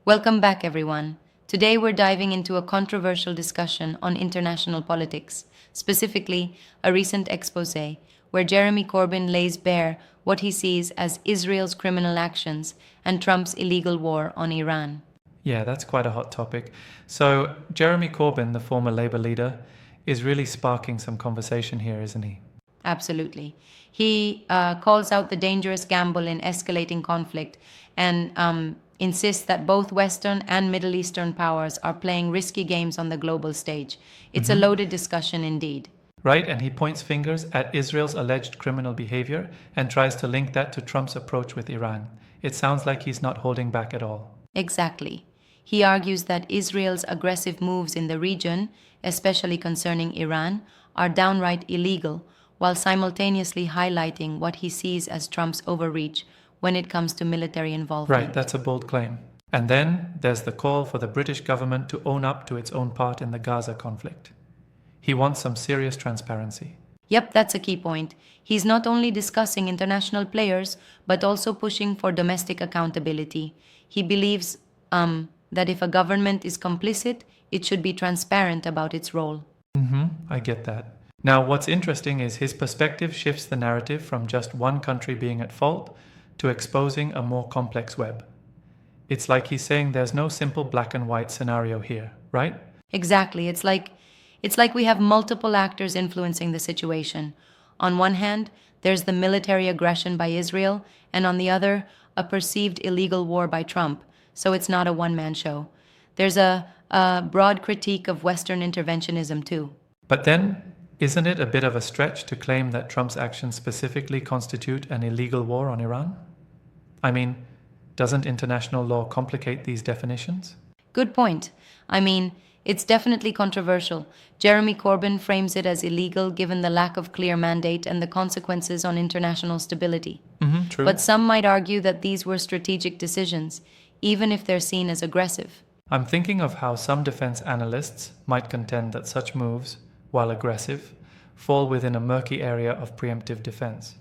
Welcome back, everyone. Today we're diving into a controversial discussion on international politics, specifically a recent expose where Jeremy Corbyn lays bare what he sees as Israel's criminal actions and Trump's illegal war on Iran. Yeah, that's quite a hot topic. So, Jeremy Corbyn, the former Labour leader, is really sparking some conversation here, isn't he? Absolutely. He calls out the dangerous gamble in escalating conflict and insists that both Western and Middle Eastern powers are playing risky games on the global stage. It's a loaded discussion indeed. Right, and he points fingers at Israel's alleged criminal behavior and tries to link that to Trump's approach with Iran. It sounds like he's not holding back at all. Exactly. He argues that Israel's aggressive moves in the region, especially concerning Iran, are downright illegal, while simultaneously highlighting what he sees as Trump's overreach when it comes to military involvement. Right, that's a bold claim. And then there's the call for the British government to own up to its own part in the Gaza conflict. He wants some serious transparency. Yep, that's a key point. He's not only discussing international players, but also pushing for domestic accountability. He believes that if a government is complicit, it should be transparent about its role. I get that. Now, what's interesting is his perspective shifts the narrative from just one country being at fault to exposing a more complex web. It's like he's saying there's no simple black and white scenario here, right? Exactly. It's like we have multiple actors influencing the situation. On one hand, there's the military aggression by Israel, and on the other, a perceived illegal war by Trump. So it's not a one-man show. There's a broad critique of Western interventionism too. But then, isn't it a bit of a stretch to claim that Trump's actions specifically constitute an illegal war on Iran? I mean, doesn't international law complicate these definitions? Good point. I mean, it's definitely controversial. Jeremy Corbyn frames it as illegal given the lack of clear mandate and the consequences on international stability. True. But some might argue that these were strategic decisions, even if they're seen as aggressive. I'm thinking of how some defense analysts might contend that such moves, while aggressive, fall within a murky area of preemptive defense.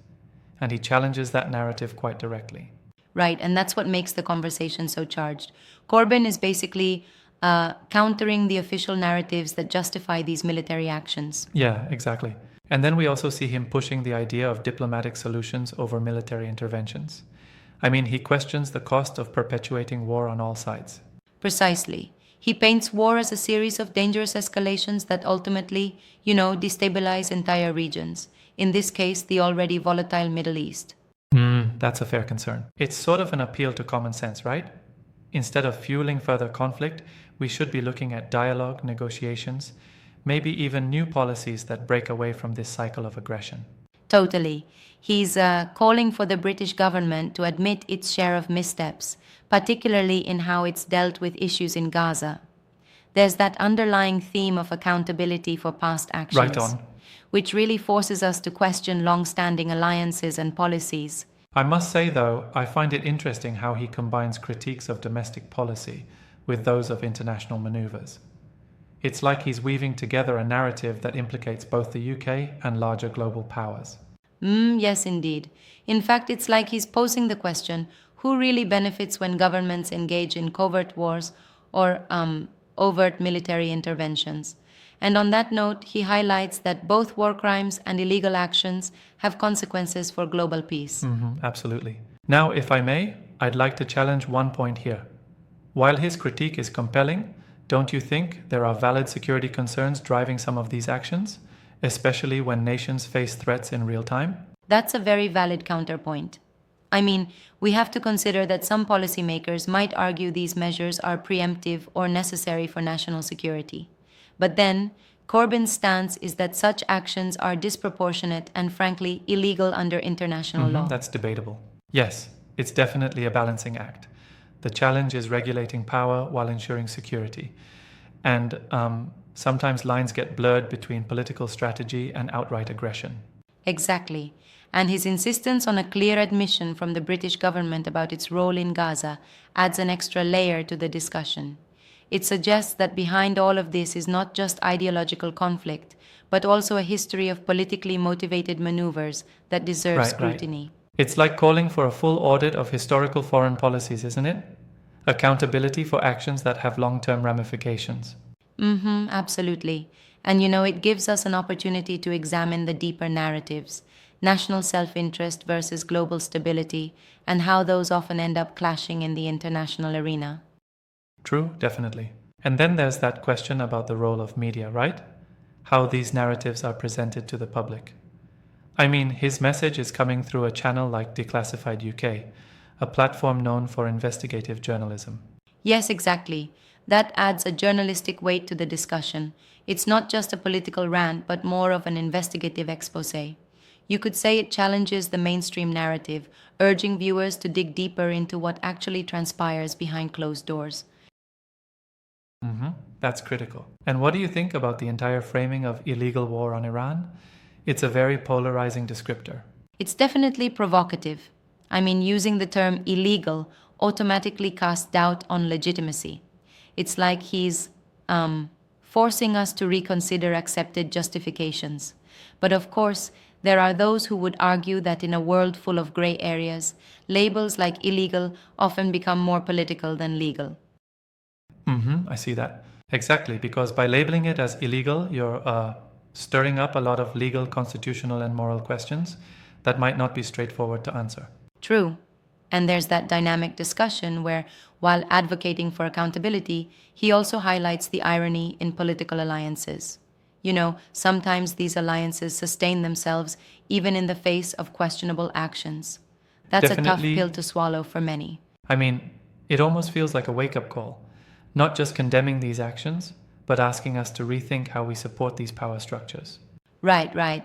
And he challenges that narrative quite directly. Right, and that's what makes the conversation so charged. Corbyn is basically countering the official narratives that justify these military actions. Yeah, exactly. And then we also see him pushing the idea of diplomatic solutions over military interventions. I mean, he questions the cost of perpetuating war on all sides. Precisely. He paints war as a series of dangerous escalations that ultimately, destabilize entire regions. In this case, the already volatile Middle East. That's a fair concern. It's sort of an appeal to common sense, right? Instead of fueling further conflict, we should be looking at dialogue, negotiations, maybe even new policies that break away from this cycle of aggression. Totally. He's calling for the British government to admit its share of missteps, particularly in how it's dealt with issues in Gaza. There's that underlying theme of accountability for past actions, Right on. which really forces us to question long-standing alliances and policies. I must say, though, I find it interesting how he combines critiques of domestic policy with those of international maneuvers. It's like he's weaving together a narrative that implicates both the UK and larger global powers. Yes, indeed. In fact, it's like he's posing the question, who really benefits when governments engage in covert wars or overt military interventions? And on that note, he highlights that both war crimes and illegal actions have consequences for global peace. Absolutely. Now, if I may, I'd like to challenge one point here. While his critique is compelling, don't you think there are valid security concerns driving some of these actions, especially when nations face threats in real time? That's a very valid counterpoint. I mean, we have to consider that some policymakers might argue these measures are preemptive or necessary for national security. But then, Corbyn's stance is that such actions are disproportionate and frankly illegal under international law. That's debatable. Yes, it's definitely a balancing act. The challenge is regulating power while ensuring security. And sometimes lines get blurred between political strategy and outright aggression. Exactly. And his insistence on a clear admission from the British government about its role in Gaza adds an extra layer to the discussion. It suggests that behind all of this is not just ideological conflict, but also a history of politically motivated maneuvers that deserve Right. scrutiny. It's like calling for a full audit of historical foreign policies, isn't it? Accountability for actions that have long-term ramifications. Absolutely. And it gives us an opportunity to examine the deeper narratives, national self interest versus global stability, and how those often end up clashing in the international arena. True, definitely. And then there's that question about the role of media, right? How these narratives are presented to the public. I mean, his message is coming through a channel like Declassified UK, a platform known for investigative journalism. Yes, exactly. That adds a journalistic weight to the discussion. It's not just a political rant, but more of an investigative expose. You could say it challenges the mainstream narrative, urging viewers to dig deeper into what actually transpires behind closed doors. That's critical. And what do you think about the entire framing of illegal war on Iran? It's a very polarizing descriptor. It's definitely provocative. I mean, using the term illegal automatically casts doubt on legitimacy. It's like he's forcing us to reconsider accepted justifications. But of course, there are those who would argue that in a world full of gray areas, labels like illegal often become more political than legal. I see that. Exactly, because by labeling it as illegal, you're stirring up a lot of legal, constitutional, and moral questions that might not be straightforward to answer. True. And there's that dynamic discussion where, while advocating for accountability, he also highlights the irony in political alliances. Sometimes these alliances sustain themselves even in the face of questionable actions. That's a tough Definitely. pill to swallow for many. I mean, it almost feels like a wake up call, not just condemning these actions, but asking us to rethink how we support these power structures. Right.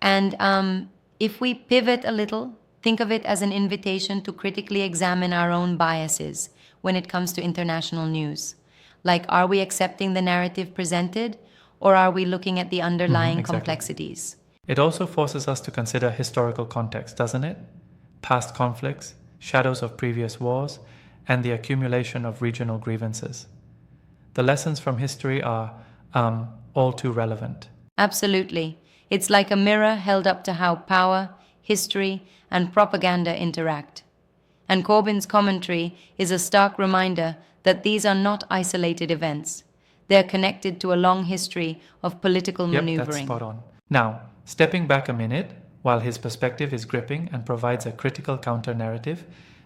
And if we pivot a little, think of it as an invitation to critically examine our own biases when it comes to international news. Like, are we accepting the narrative presented, or are we looking at the underlying exactly. complexities? It also forces us to consider historical context, doesn't it? Past conflicts, shadows of previous wars, and the accumulation of regional grievances. The lessons from history are all too relevant. Absolutely. It's like a mirror held up to how power, history, and propaganda interact. And Corbyn's commentary is a stark reminder that these are not isolated events. They're connected to a long history of political Yep, maneuvering. that's spot on. Now, stepping back a minute, while his perspective is gripping and provides a critical counter-narrative,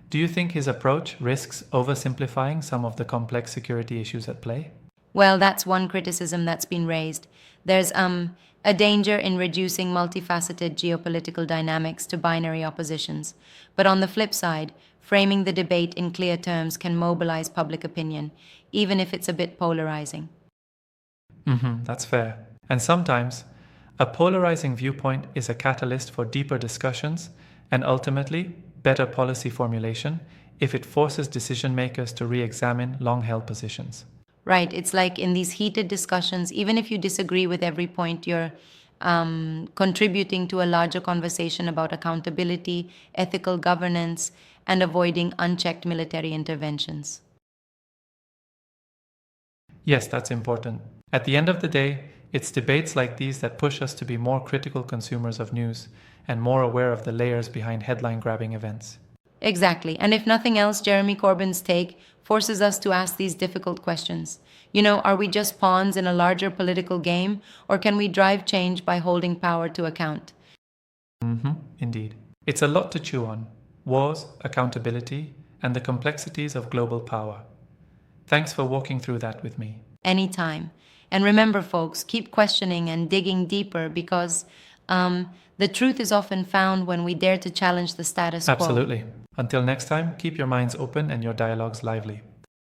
do you think his approach risks oversimplifying some of the complex security issues at play? Well, that's one criticism that's been raised. There's a danger in reducing multifaceted geopolitical dynamics to binary oppositions. But on the flip side, framing the debate in clear terms can mobilize public opinion, even if it's a bit polarizing. That's fair. And sometimes, a polarizing viewpoint is a catalyst for deeper discussions and ultimately better policy formulation if it forces decision makers to re-examine long-held positions. Right, it's like in these heated discussions, even if you disagree with every point, you're contributing to a larger conversation about accountability, ethical governance, and avoiding unchecked military interventions. Yes, that's important. At the end of the day, it's debates like these that push us to be more critical consumers of news and more aware of the layers behind headline-grabbing events. Exactly. And if nothing else, Jeremy Corbyn's take forces us to ask these difficult questions. Are we just pawns in a larger political game, or can we drive change by holding power to account? Indeed. It's a lot to chew on. Wars, accountability, and the complexities of global power. Thanks for walking through that with me. Anytime. And remember, folks, keep questioning and digging deeper because the truth is often found when we dare to challenge the status quo. Absolutely. Until next time, keep your minds open and your dialogues lively.